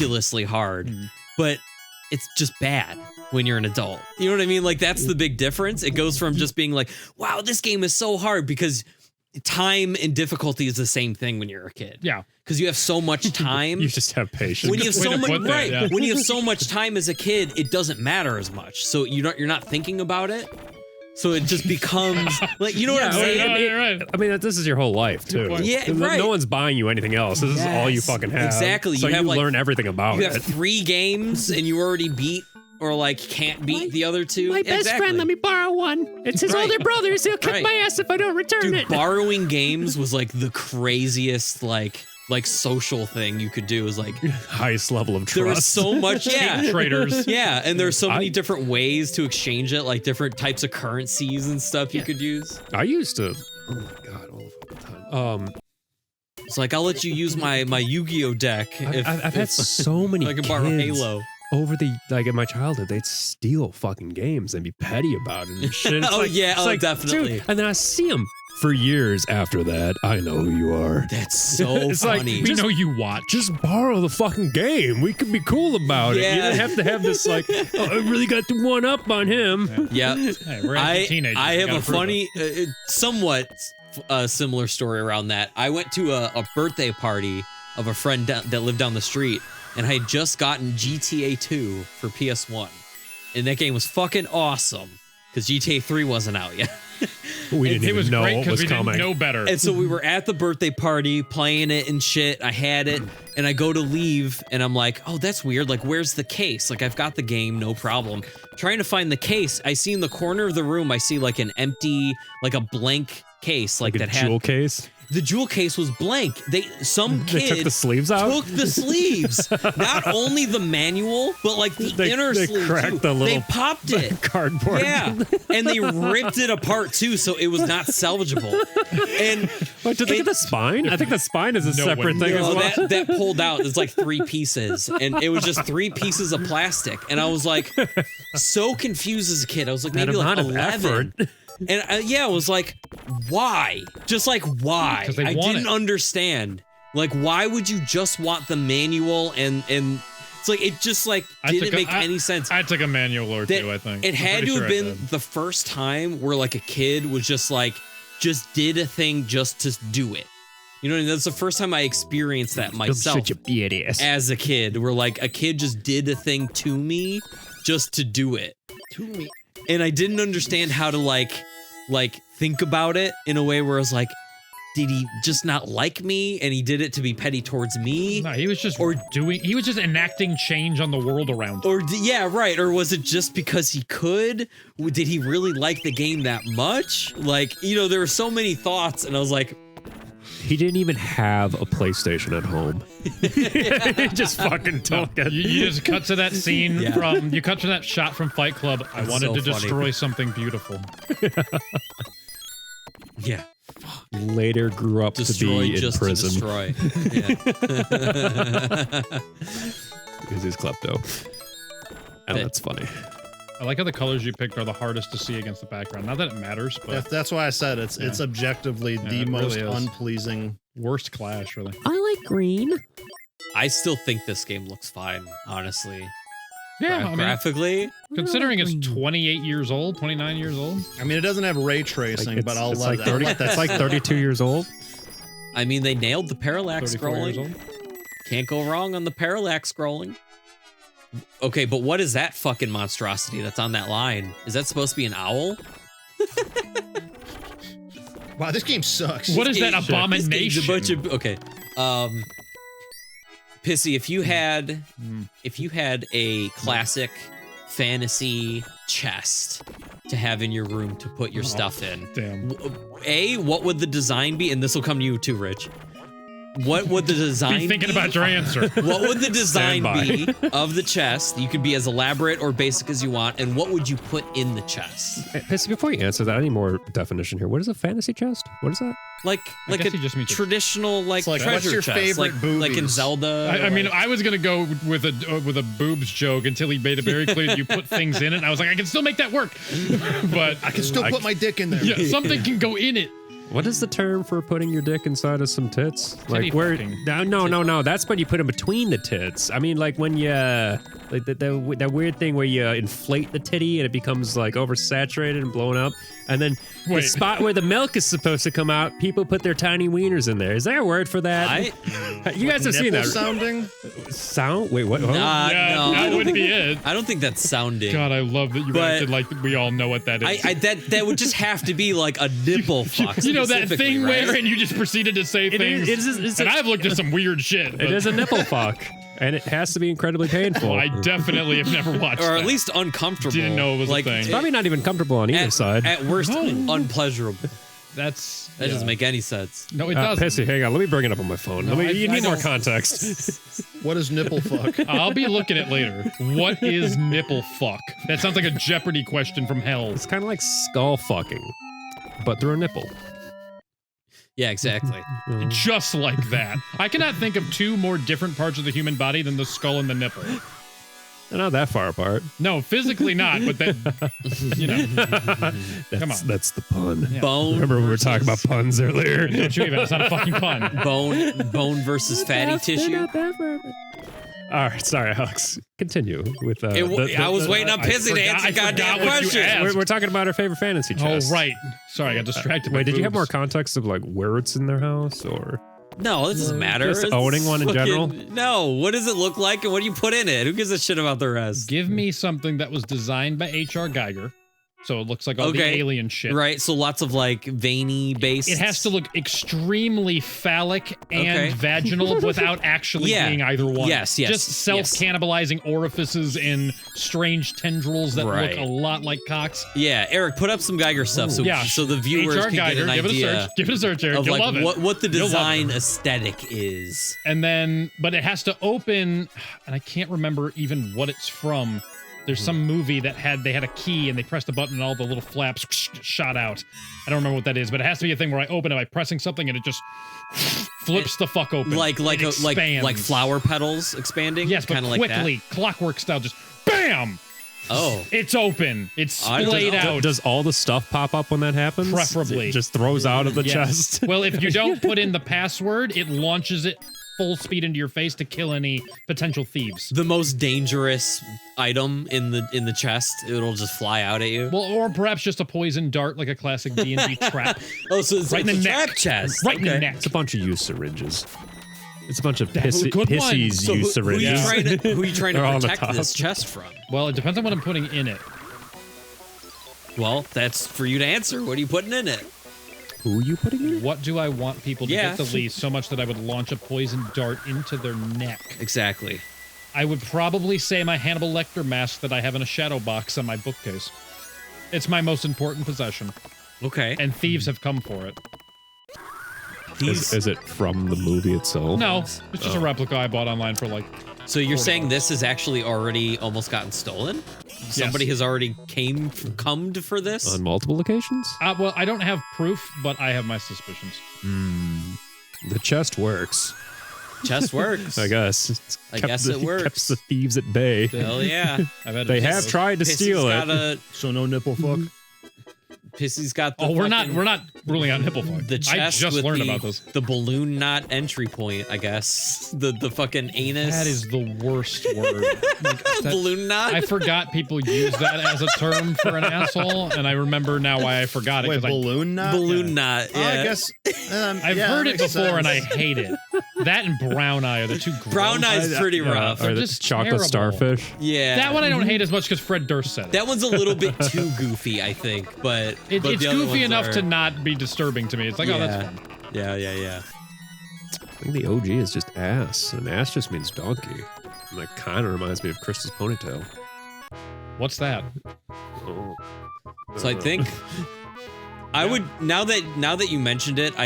ridiculously hard, but it's just bad when you're an adult. You know what I mean? Like, that's the big difference. It goes from just being like, wow, this game is so hard, because time and difficulty is the same thing when you're a kid. Yeah. Because you have so much time. You just have patience. When you have so much, put that, right? yeah. When you have so much time as a kid, it doesn't matter as much. So you're not thinking about it. So it just becomes like, you know what I'm saying? You're right. I mean, this is your whole life too. point. Yeah, No- right. No one's buying you anything else. This is all you Yes, fucking have. exactly. So You you, have, like, learn everything about You it. have 3 games and you already beat or like can't beat the other 2. My best friend let me borrow one. It's his Right. older brother, so he'll kick Right. my ass if I don't return Dude, it. borrowing games was like the craziest like social thing you could do. Is like Highest level of trust. there was so much, yeah, Traders. yeah, and there's so many different ways to exchange it, like different types of currencies and stuff you could use. I used to. Oh my god, all the fucking time. It's like, I'll let you use my Yu-Gi-Oh deck. I've had so many. I can borrow kids Halo. over the in my childhood. They'd steal fucking games and be petty about it and shit. It's Oh, yeah, it's oh, definitely. dude, and then I see them for years after that. I know who you are. That's so It's like, funny. We know you watch. Just borrow the fucking game. We could be cool about it. You Yeah. didn't have to have this like, oh, I really got the one up on him. Yeah, Hey, we're as teenagers. I we have gotta a prove funny, somewhat similar story around that. I went to a birthday party of a friend that lived down the street, and I had just gotten GTA 2 for PS1, and that game was fucking awesome because GTA 3 wasn't out yet. We didn't it. It even was know great what because was we coming. didn't know better. And so we were at the birthday party playing it and shit. I had it, and I go to leave, and I'm like, oh, that's weird. Like, where's the case? Like, I've got the game, no problem. Trying to find the case, I see in the corner of the room, I see like an empty, like a blank case, like a that had jewel case. the jewel case was blank. Some They kid took the sleeves out? Took the sleeves. Not only the manual, but like the inner they sleeve cracked too. the little they popped it. cardboard. Yeah, and they ripped it apart too, so it was not salvageable. And Wait, did they get the spine? I think the spine is a No separate one thing as no, well. that pulled out. It's like 3 pieces, and it was just 3 pieces of plastic. And I was like, so confused as a kid. I was like, That maybe like amount of 11. effort. And I was like, why? Just like, why? 'Cause they I want didn't it. understand. Like, why would you just want the manual? And it's like, it just like didn't make any sense. I took a manual or That two, I think. it I'm had pretty to sure have I been did. the first time where like a kid was just did a thing just to do it. You know, that's the first time I experienced that myself Shut your beard ass. as a kid, where like a kid just did a thing to me just to do it. To me. And I didn't understand how to like think about it in a way where I was like, did he just not like me and he did it to be petty towards me? No, he was just Or- he was just enacting change on the world around him. Or yeah, right. Or was it just because he could? Did he really like the game that much? Like, you know, there were so many thoughts, and I was like, He didn't even have a PlayStation at home. He just fucking took it. You just cut to that scene Yeah. you cut to that shot from Fight Club. I That's wanted so to funny. destroy something beautiful. yeah, Later grew up destroy to be in just prison to destroy. Yeah. because he's klepto. And that's funny. I like how the colors you picked are the hardest to see against the background. Not that it matters, but That's why I said it's objectively the it most really is. unpleasing. worst clash, really. I like green. I still think this game looks fine, honestly. Yeah, I mean, Graphically, considering it's 28 years old, 29 years old. I mean, it doesn't have ray tracing, Like, but I'll it's let, like I'll 30, let that it's like 32 years old. I mean, they nailed the parallax 34 years scrolling. old. Can't go wrong on the parallax scrolling. Okay, but what is that fucking monstrosity that's on that line? Is that supposed to be an owl? Wow, this game sucks. What is that This game's a abomination? bunch of okay. Pissy, if you had a classic fantasy chest to have in your room to put your stuff in, Damn. what would the design be? And this will come to you too, Rich. What would the design Be thinking be? about your answer. What would the design Stand be of the chest? You can be as elaborate or basic as you want. And what would you put in the chest? Hey, Pissy, before you answer that, I need more definition here. What is a fantasy chest? What is that? Like a guess he just means a- traditional It's like, treasure what's your chest, favorite like in boobies? Zelda. I mean, like- I was gonna go with a boobs joke until he made it very clear that you put things in it. And I was like, I can still make that work, but I can still put my dick in there. yeah, something can go in it. What is the term for putting your dick inside of some tits? Titty Like where? fucking. No. That's when you put them between the tits. I mean, like when you like that weird thing where you inflate the titty and it becomes like oversaturated and blown up, and then the Wait. spot where the milk is supposed to come out, people put their tiny wieners in there. Is there a word for that? You guys have seen Nipple that sounding? sound? Wait, what? Oh. Yeah, no, that would be it. I don't think that's sounding. God, I love that you But- acted like we all know what that is. That would just have to be like a nipple fuck. You know that specifically, thing right? where and you just proceeded to say things. It's and I've looked at some weird shit. It but is a nipple fuck, and it has to be incredibly painful. I definitely have never watched or at that. least uncomfortable. Didn't know it was a like, thing. It's probably not even comfortable on either at, side. At worst, unpleasurable. That's That doesn't make any sense. No, it doesn't. Pissy, hang on. Let me bring it up on my phone. No, you I need more don't- context. What is nipple fuck? I'll be looking at later. What is nipple fuck? That sounds like a Jeopardy question from hell. It's kind of like skull fucking, but through a nipple. Yeah, exactly. Just like that. I cannot think of two more different parts of the human body than the skull and the nipple. They're not that far apart. No, physically not, but that, you know. Come on. That's the pun. Bone. Remember we were versus- talking about puns earlier? Don't you even, it's not a fucking pun. bone versus fatty tissue. All right, sorry, Alex. Continue with. I was waiting on Pissy to answer I goddamn forgot what you question. asked. We're talking about our favorite fantasy Oh, chest. right. Sorry, I got distracted. by Wait, did you have more boobs. context of like where it's in their house, or No, this doesn't matter. Just It's owning one in fucking- general? No, what does it look like and what do you put in it? Who gives a shit about the rest? Give me something that was designed by H.R. Geiger. So it looks like all the Okay. alien shit. Right, so lots of like veiny based. It has to look extremely phallic and Okay. vaginal without actually Yeah. being either one. Yes, Just self-cannibalizing orifices and strange tendrils that Right. look a lot like cocks. Yeah, Eric, put up some Geiger stuff so Yeah. so the viewers H.R. can Geiger, get an give it a idea search. Give it a search, Eric. of You'll like love it. what the You'll love design it. aesthetic is. And then, but it has to open, and I can't remember even what it's from. There's some movie that they had a key and they pressed a button and all the little flaps shot out. I don't remember what that is, but it has to be a thing where I open it by pressing something and it just flips the fuck open. Like It like expands. flower petals expanding. Yes, but kind of like quickly, clockwork style, just BAM! that. Oh, It's open. It's I don't splayed know. out. does all the stuff pop up when that happens? Preferably. It just throws out of the Yes. chest. Well, if you don't put in the password, it launches it full speed into your face to kill any potential thieves. the most dangerous item in the chest. It'll just fly out at you. Well, or perhaps just a poison dart, like a classic D&D trap, Oh, so it's right in it's the a neck. trap chest. right in the Okay. neck. It's a bunch of used syringes. It's a bunch of That was a good one. pissies So used who are you syringes. trying to who are you trying They're all to on the protect top. this chest from? Well, it depends on what I'm putting in it. Well, that's for you to answer. What are you putting in it? Who are you putting in it? What do I want people to Yeah. get the least so much that I would launch a poison dart into their neck? Exactly. I would probably say my Hannibal Lecter mask that I have in a shadow box on my bookcase. It's my most important possession, Okay. and thieves have come for it. Is it from the movie itself? No, it's just a replica I bought online for like. So you're $40. saying this has actually already almost gotten stolen? Somebody has already come for this? On multiple occasions? Well, I don't have proof, but I have my suspicions. The chest works. Chest works. I guess. It's I kept guess the, it works. Kept the thieves at bay. Hell yeah. I've had They it- have tried to steal it. So no nipple fuck? Pissy's got the Oh, we're not fucking- ruling out nipple fuck. the chest I just with learned the, about this. the balloon knot entry point, I guess. The fucking anus. That is the worst word. Like, that- balloon knot? I forgot people use that as a term for an asshole, and I remember now why I forgot it. Wait, 'cause balloon knot? balloon knot. Yeah. I guess. I've yeah, heard that it makes before, and I sense. hate it. That and brown eye are the two gross. Brown eye's pretty rough. Or the just chocolate terrible. starfish. Yeah. That one I don't hate as much because Fred Durst said it. That one's a little bit too goofy, I think, but It's the other goofy ones enough are- to not be disturbing to me. It's like, oh, that's fun. Yeah. I think the OG is just ass, and ass just means donkey. And that kind of reminds me of Krista's ponytail. What's that? Oh. So I think I would now that you mentioned it, I